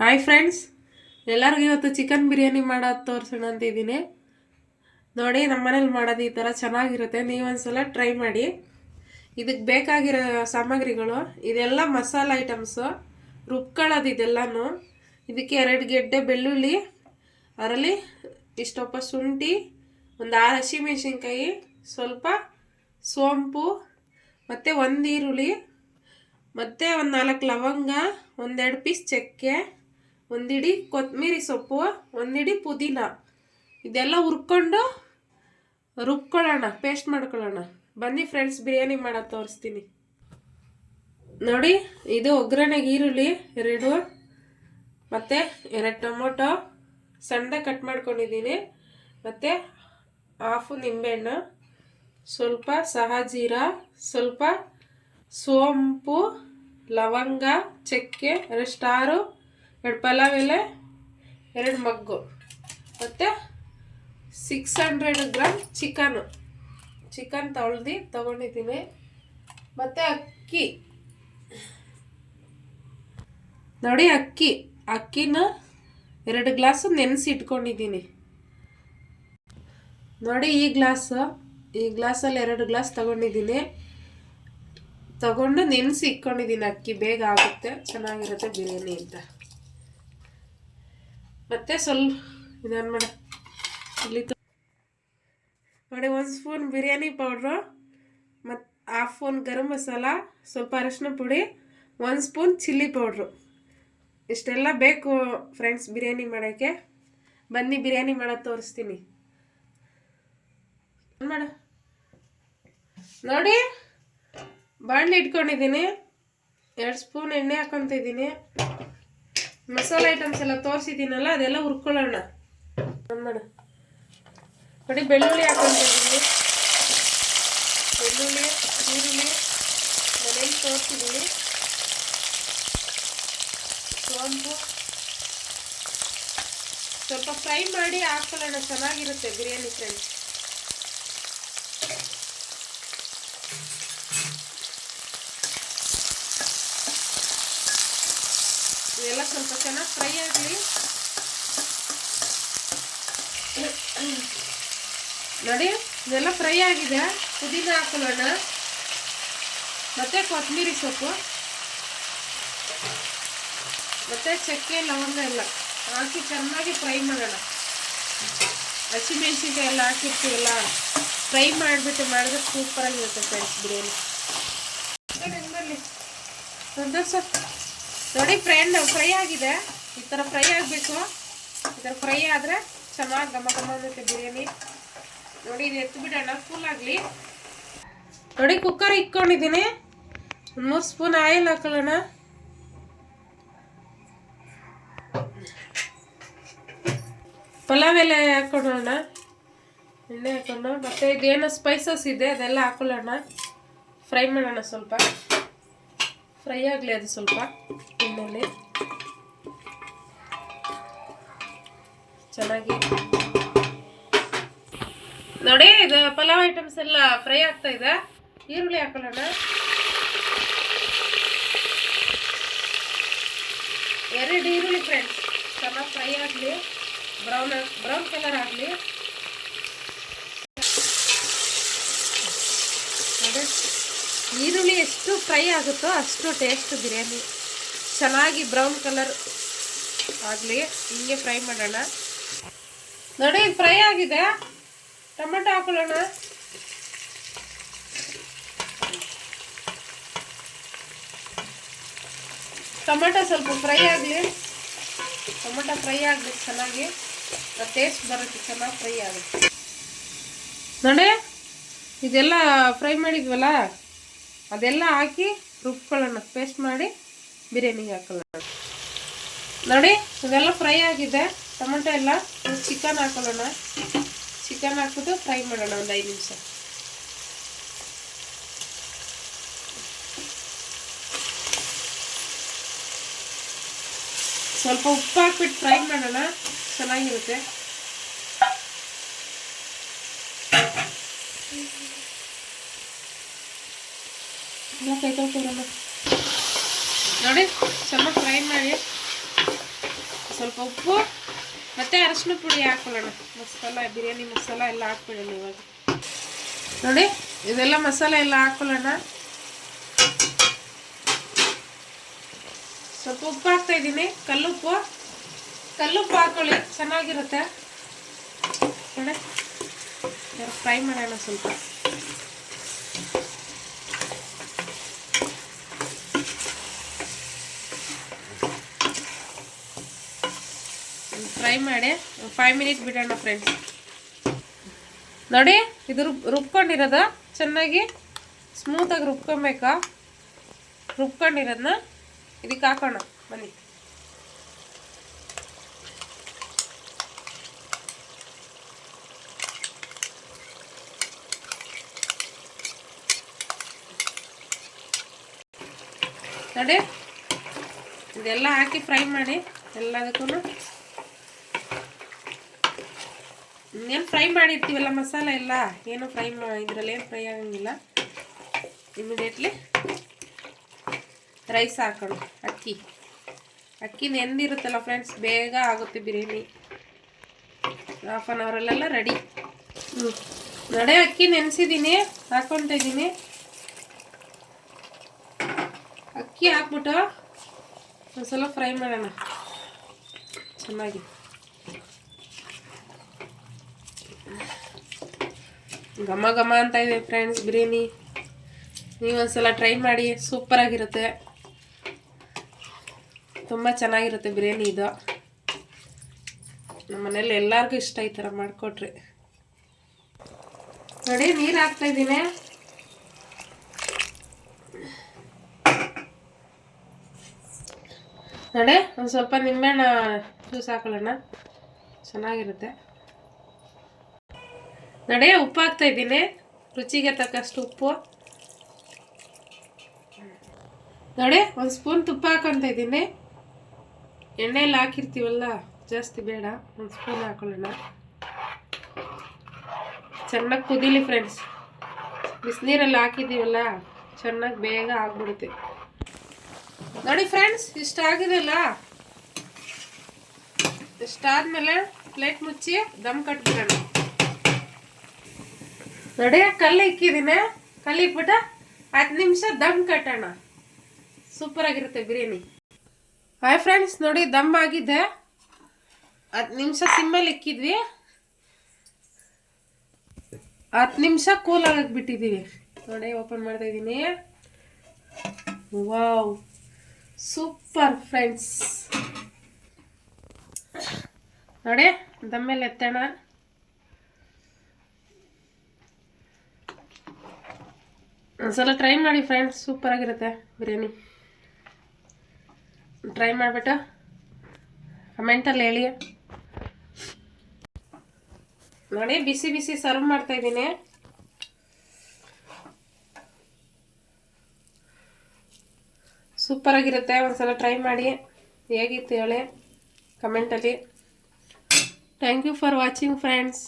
Hi friends, ಎಲ್ಲರಿಗೂ ಇವತ್ತು chicken biryani ಮಾಡೋದು ತೋರಿಸೋಣ ಅಂತ ಇದ್ದೀನಿ. ನೋಡಿ, ನಮ್ಮ ಮನೇಲಿ ಮಾಡೋದು ಈ ಥರ ಚೆನ್ನಾಗಿರುತ್ತೆ. ನೀವೊಂದ್ಸಲ ಟ್ರೈ ಮಾಡಿ. ಇದಕ್ಕೆ ಬೇಕಾಗಿರೋ ಸಾಮಗ್ರಿಗಳು ಇದೆಲ್ಲ ಮಸಾಲ ಐಟಮ್ಸು, ರುಬ್ಕೊಳ್ಳೋದು ಇದೆಲ್ಲನೂ. ಇದಕ್ಕೆ 2 ಗೆಡ್ಡೆ ಬೆಳ್ಳುಳ್ಳಿ, ಅದರಲ್ಲಿ ಇಷ್ಟೊಪ್ಪ ಶುಂಠಿ, ಒಂದು 6 ಹಸಿಮೆಣಸಿನ್ಕಾಯಿ, ಸ್ವಲ್ಪ ಸೋಂಪು, ಮತ್ತು 1 ಈರುಳ್ಳಿ, ಮತ್ತು ಒಂದು 4 ಲವಂಗ, 1-2 ಪೀಸ್ ಚಕ್ಕೆ, 1 ಹಿಡಿ ಕೊತ್ತಂಬರಿ ಸೊಪ್ಪು, 1 ಹಿಡಿ ಪುದೀನ. ಇದೆಲ್ಲ ಹುರ್ಕೊಂಡು ರುಬ್ಕೊಳ್ಳೋಣ, ಪೇಸ್ಟ್ ಮಾಡ್ಕೊಳ್ಳೋಣ. ಬನ್ನಿ ಫ್ರೆಂಡ್ಸ್, ಬಿರಿಯಾನಿ ಮಾಡೋದು ತೋರಿಸ್ತೀನಿ. ನೋಡಿ, ಇದು ಒಗ್ಗರಣೆಗೆ ಈರುಳ್ಳಿ 2, ಮತ್ತು 2 ಟೊಮೊಟೊ ಸಣ್ಣದಾಗಿ ಕಟ್ ಮಾಡ್ಕೊಂಡಿದ್ದೀನಿ, ಮತ್ತು ಹಾಫು ನಿಂಬೆಹಣ್ಣು, ಸ್ವಲ್ಪ ಸಹಜೀರ, ಸ್ವಲ್ಪ ಸೋಂಪು, ಲವಂಗ, ಚಕ್ಕೆ, 2 ಸ್ಟಾರು, 2 ಪಲಾವ್ ಎಲೆ, 2 ಮಗ್ಗು, ಮತ್ತು 600 ಗ್ರಾಮ್ ಚಿಕನ್ ತಗೊಂಡಿದ್ದೀನಿ. ಮತ್ತು ನೋಡಿ, ಅಕ್ಕಿನ 2 ಗ್ಲಾಸು ನೆನೆಸಿ ಇಟ್ಕೊಂಡಿದ್ದೀನಿ. ನೋಡಿ, ಈ ಗ್ಲಾಸಲ್ಲಿ 2 ಗ್ಲಾಸ್ ತಗೊಂಡಿದ್ದೀನಿ. ತಗೊಂಡು ನೆನೆಸಿ ಇಟ್ಕೊಂಡಿದ್ದೀನಿ. ಅಕ್ಕಿ ಬೇಗ ಆಗುತ್ತೆ, ಚೆನ್ನಾಗಿರುತ್ತೆ ಬಿರಿಯಾನಿ ಅಂತ. ಮತ್ತು ಸ್ವಲ್ಪ ಇದನ್ನು ಇಲ್ಲಿ ನೋಡಿ, 1 ಸ್ಪೂನ್ ಬಿರಿಯಾನಿ ಪೌಡ್ರು, ಮತ್ತು ಹಾಫ್ ಸ್ಪೂನ್ ಗರಂ ಮಸಾಲ, ಸ್ವಲ್ಪ ಅರಶಿನ ಪುಡಿ, 1 ಸ್ಪೂನ್ ಚಿಲ್ಲಿ ಪೌಡ್ರು. ಇಷ್ಟೆಲ್ಲ ಬೇಕು ಫ್ರೆಂಡ್ಸ್ ಬಿರಿಯಾನಿ ಮಾಡೋಕ್ಕೆ. ಬನ್ನಿ ಬಿರಿಯಾನಿ ಮಾಡೋದು ತೋರಿಸ್ತೀನಿ. ನೋಡಿ, ಬಾಣಲಿ ಇಟ್ಕೊಂಡಿದ್ದೀನಿ, 2 ಸ್ಪೂನ್ ಎಣ್ಣೆ ಹಾಕೊತಿದ್ದೀನಿ. ಮಸಾಲೆ ಐಟಮ್ಸ್ ಎಲ್ಲ ತೋರಿಸಿದ್ದೀನಲ್ಲ, ಅದೆಲ್ಲ ಹುರ್ಕೊಳ್ಳೋಣ. ನೋಡಿ, ಬೆಳ್ಳುಳ್ಳಿ ಹಾಕೊತಿದ್ದೀನಿ. ಬೆಳ್ಳುಳ್ಳಿ, ಈರುಳ್ಳಿ ಮನೇಲಿ ತೋರಿಸಿದ್ದೀನಿ. ಸೋಂಪು ಸ್ವಲ್ಪ ಫ್ರೈ ಮಾಡಿ ಹಾಕೊಳ್ಳೋಣ, ಚೆನ್ನಾಗಿರುತ್ತೆ ಬಿರಿಯಾನಿ ಫ್ರೆಂಡ್ಸ್. ಇದೆಲ್ಲ ಸ್ವಲ್ಪ ಚೆನ್ನಾಗಿ ಫ್ರೈ ಆಗಲಿ. ನೋಡಿ, ಇದೆಲ್ಲ ಫ್ರೈ ಆಗಿದೆ. ಪುದೀನ ಹಾಕೊಳ್ಳೋಣ, ಮತ್ತು ಕೊತ್ತಂಬರಿ ಸೊಪ್ಪು, ಮತ್ತು ಚಕ್ಕೆ ಲವಂಗ ಎಲ್ಲ ಹಾಕಿ ಚೆನ್ನಾಗಿ ಫ್ರೈ ಮಾಡೋಣ. ಹಸಿಮೆಣಸಿನ್ಕಾಯಿ ಎಲ್ಲ ಹಾಕಿರ್ತೀವಲ್ಲ, ಫ್ರೈ ಮಾಡಿಬಿಟ್ಟು ಮಾಡಿದ್ರೆ ಸೂಪರಾಗಿರುತ್ತೆ ಫ್ರೆಂಡ್ಸ್ ಬಿರಿಯಾನಿ. ನೋಡಿ ಫ್ರೈ ಆಗಿದೆ. ಈ ಥರ ಫ್ರೈ ಆಗಬೇಕು. ಈ ಥರ ಫ್ರೈ ಆದರೆ ಚೆನ್ನಾಗಿ ಘಮ ಆಗುತ್ತೆ ಬಿರಿಯಾನಿ. ನೋಡಿ, ಇದು ಎತ್ಬಿಡೋಣ, ಫುಲ್ ಆಗಲಿ. ನೋಡಿ, ಕುಕ್ಕರ್ ಇಟ್ಕೊಂಡಿದ್ದೀನಿ. 3 ಸ್ಪೂನ್ ಆಯಿಲ್ ಹಾಕೊಳ್ಳೋಣ. ಪಲಾವ್ ಎಲೆ ಹಾಕೊಳ್ಳೋಣ, ಎಣ್ಣೆ ಹಾಕೊಂಡು. ಮತ್ತು ಇದೇನೋ ಸ್ಪೈಸಸ್ ಇದೆ, ಅದೆಲ್ಲ ಹಾಕೊಳ್ಳೋಣ. ಫ್ರೈ ಮಾಡೋಣ, ಸ್ವಲ್ಪ ಫ್ರೈ ಆಗಲಿ ಅದು ಸ್ವಲ್ಪ ಎಣ್ಣೆಯಲ್ಲಿ ಚೆನ್ನಾಗಿ. ನೋಡಿ, ಇದು ಪಲಾವ್ ಐಟಮ್ಸ್ ಎಲ್ಲ ಫ್ರೈ ಆಗ್ತಾ ಇದೆ. ಈರುಳ್ಳಿ ಹಾಕೊಳ್ಳೋಣ. 2 ಈರುಳ್ಳಿ ಫ್ರೆಂಡ್ಸ್, ಚೆನ್ನಾಗಿ ಫ್ರೈ ಆಗಲಿ, ಬ್ರೌನ್ ಕಲರ್ ಆಗಲಿ. ನೋಡಿ, ಈರುಳ್ಳಿ ಎಷ್ಟು ಫ್ರೈ ಆಗುತ್ತೋ ಅಷ್ಟು ಟೇಸ್ಟ್ ಬಿರಿಯಾನಿ. ಚೆನ್ನಾಗಿ ಬ್ರೌನ್ ಕಲರ್ ಆಗಲಿ, ಹಿಂಗೆ ಫ್ರೈ ಮಾಡೋಣ. ನೋಡಿ, ಫ್ರೈ ಆಗಿದೆ. ಟೊಮೆಟೊ ಹಾಕೊಳ್ಳೋಣ. ಟೊಮೆಟೊ ಸ್ವಲ್ಪ ಫ್ರೈ ಆಗಲಿ. ಟೊಮೆಟೊ ಫ್ರೈ ಆಗಬೇಕು ಚೆನ್ನಾಗಿ, ಟೇಸ್ಟ್ ಬರುತ್ತೆ, ಚೆನ್ನಾಗಿ ಫ್ರೈ ಆಗುತ್ತೆ. ನೋಡಿ, ಇದೆಲ್ಲ ಫ್ರೈ ಮಾಡಿದ್ವಲ್ಲ, ಅದೆಲ್ಲ ಹಾಕಿ ರುಬ್ಕೊಳ್ಳೋಣ, ಪೇಸ್ಟ್ ಮಾಡಿ ಬಿರಿಯಾನಿಗೆ ಹಾಕೊಳ್ಳೋಣ. ನೋಡಿ, ಇದೆಲ್ಲ ಫ್ರೈ ಆಗಿದೆ. ಟೊಮೆಟೊ ಎಲ್ಲ. ಚಿಕನ್ ಹಾಕೊಳ್ಳೋಣ. ಚಿಕನ್ ಹಾಕ್ಬಿಟ್ಟು ಫ್ರೈ ಮಾಡೋಣ ಒಂದು 5 ನಿಮಿಷ. ಸ್ವಲ್ಪ ಉಪ್ಪು ಹಾಕ್ಬಿಟ್ಟು ಫ್ರೈ ಮಾಡೋಣ, ಚೆನ್ನಾಗಿರುತ್ತೆ. ನೋಡಿ, ಚೆನ್ನಾಗಿ ಫ್ರೈ ಮಾಡಿ ಸ್ವಲ್ಪ ಉಪ್ಪು ಮತ್ತು ಅರಶಿನ ಪುಡಿ ಹಾಕೊಳ್ಳೋಣ. ಬಿರಿಯಾನಿ ಮಸಾಲ ಎಲ್ಲ ಹಾಕ್ಬಿಡೋಣ ಇವಾಗ. ನೋಡಿ ಇದೆಲ್ಲ ಮಸಾಲೆ ಎಲ್ಲ ಹಾಕೊಳ್ಳೋಣ. ಸ್ವಲ್ಪ ಉಪ್ಪು ಹಾಕ್ತಾ ಇದ್ದೀನಿ, ಕಲ್ಲುಪ್ಪು ಹಾಕೊಳ್ಳಿ, ಚೆನ್ನಾಗಿರುತ್ತೆ. ನೋಡಿ ಫ್ರೈ ಮಾಡೋಣ ಸ್ವಲ್ಪ. ಫ್ರೈ ಮಾಡಿ 5 ಮಿನಿಟ್ ಬಿಡೋಣ ಫ್ರೆಂಡ್ಸ್. ನೋಡಿ ಇದು ರುಬ್ಕೊಂಡಿರೋದು ಚೆನ್ನಾಗಿ ಸ್ಮೂತಾಗಿ ರುಬ್ಕೊಂಡಿರೋದನ್ನ ಇದಕ್ಕೆ ಹಾಕೋಣ ಬನ್ನಿ. ನೋಡಿ ಇದೆಲ್ಲ ಹಾಕಿ ಫ್ರೈ ಮಾಡಿ ಎಲ್ಲದಕ್ಕೂ. ಏನು ಫ್ರೈ ಮಾಡಿರ್ತೀವಲ್ಲ ಮಸಾಲೆ ಎಲ್ಲ, ಏನು ಇದರಲ್ಲಿ ಏನು ಫ್ರೈ ಆಗಂಗಿಲ್ಲ. ಇಮಿಡಿಯೇಟ್ಲಿ ರೈಸ್ ಹಾಕೋಣ. ಅಕ್ಕಿ ನೆಂದಿರುತ್ತಲ್ಲ ಫ್ರೆಂಡ್ಸ್, ಬೇಗ ಆಗುತ್ತೆ ಬಿರಿಯಾನಿ. 1/2 an hour ready. ನೋಡಿ ಅಕ್ಕಿ ನೆನೆಸಿದ್ದೀನಿ, ಹಾಕ್ಕೊತಾ ಇದ್ದೀನಿ. ಅಕ್ಕಿ ಹಾಕ್ಬಿಟ್ಟು ಒಂದ್ಸಲ ಫ್ರೈ ಮಾಡೋಣ ಚೆನ್ನಾಗಿ. ಘಮ ಅಂತ ಇದೆ ಫ್ರೆಂಡ್ಸ್ ಬಿರಿಯಾನಿ. ನೀವೊಂದ್ಸಲ ಟ್ರೈ ಮಾಡಿ, ಸೂಪರಾಗಿರುತ್ತೆ, ತುಂಬ ಚೆನ್ನಾಗಿರುತ್ತೆ ಬಿರಿಯಾನಿ ಇದು. ನಮ್ಮ ಮನೇಲಿ ಎಲ್ಲರಿಗೂ ಇಷ್ಟ ಈ ಥರ ಮಾಡಿಕೊಟ್ರಿ. ನೋಡಿ ನೀರು ಹಾಕ್ತಾ ಇದ್ದೀನಿ. ನೋಡಿ ಒಂದು ಸ್ವಲ್ಪ ನಿಂಬೆಹಣ್ಣು ಜ್ಯೂಸ್ ಹಾಕೊಳ್ಳೋಣ, ಚೆನ್ನಾಗಿರುತ್ತೆ. ನೋಡಿ ಉಪ್ಪು ಹಾಕ್ತಾ ಇದ್ದೀನಿ, ರುಚಿಗೆ ತಕ್ಕಷ್ಟು ಉಪ್ಪು. ನೋಡಿ 1 ಸ್ಪೂನ್ ತುಪ್ಪ ಹಾಕೊತಾ ಇದ್ದೀನಿ. ಎಣ್ಣೆಯಲ್ಲಿ ಹಾಕಿರ್ತೀವಲ್ಲ, ಜಾಸ್ತಿ ಬೇಡ, 1 ಸ್ಪೂನ್ ಹಾಕೊಳ್ಳೋಣ. ಚೆನ್ನಾಗಿ ಕುದೀಲಿ ಫ್ರೆಂಡ್ಸ್. ಬಿಸಿನೀರಲ್ಲಿ ಹಾಕಿದ್ದೀವಲ್ಲ, ಚೆನ್ನಾಗಿ ಬೇಗ ಆಗ್ಬಿಡುತ್ತೆ. ನೋಡಿ ಫ್ರೆಂಡ್ಸ್ ಇಷ್ಟ ಆಗಿದೆಲ್ಲ. ಇಷ್ಟಾದ್ಮೇಲೆ ಪ್ಲೇಟ್ ಮುಚ್ಚಿ ದಮ್ ಕಟ್ಬಿಡೋಣ. ನೋಡಿ ಕಲ್ಲು ಇಕ್ಕಿದ್ದೀನಿ, ಕಲ್ಲು ಇಕ್ಬಿಟ್ಟು 10 ನಿಮಿಷ ದಮ್ ಕಟ್ಟೋಣ. ಸೂಪರಾಗಿರುತ್ತೆ ಬಿರಿಯಾನಿ. ಹಾಯ್ ಫ್ರೆಂಡ್ಸ್, ನೋಡಿ ದಮ್ ಆಗಿದೆ. 10 ನಿಮಿಷ ಸಿಮ್ಮಲ್ಲಿ ಇಕ್ಕಿದ್ವಿ, 10 ನಿಮಿಷ ಕೂಲ್ ಆಗಕ್ಕೆ ಬಿಟ್ಟಿದ್ದೀವಿ. ನೋಡಿ ಓಪನ್ ಮಾಡ್ತಾ ಇದ್ದೀನಿ. Wow, super friends. ನೋಡಿ ದಮ್ಮೇಲೆ ಎತ್ತೋಣ. ಒಂದ್ಸಲ ಟ್ರೈ ಮಾಡಿ ಫ್ರೆಂಡ್ಸ್, ಸೂಪರಾಗಿರುತ್ತೆ ಬಿರಿಯಾನಿ. ಟ್ರೈ ಮಾಡಿಬಿಟ್ಟು ಕಮೆಂಟಲ್ಲಿ ಹೇಳಿ. ನೋಡಿ ಬಿಸಿ ಬಿಸಿ ಸರ್ವ್ ಮಾಡ್ತಾ ಇದ್ದೀನಿ. ಸೂಪರಾಗಿರುತ್ತೆ, ಒಂದ್ಸಲ ಟ್ರೈ ಮಾಡಿ, ಹೇಗಿತ್ತು ಹೇಳಿ ಕಮೆಂಟಲ್ಲಿ. Thank you for watching friends.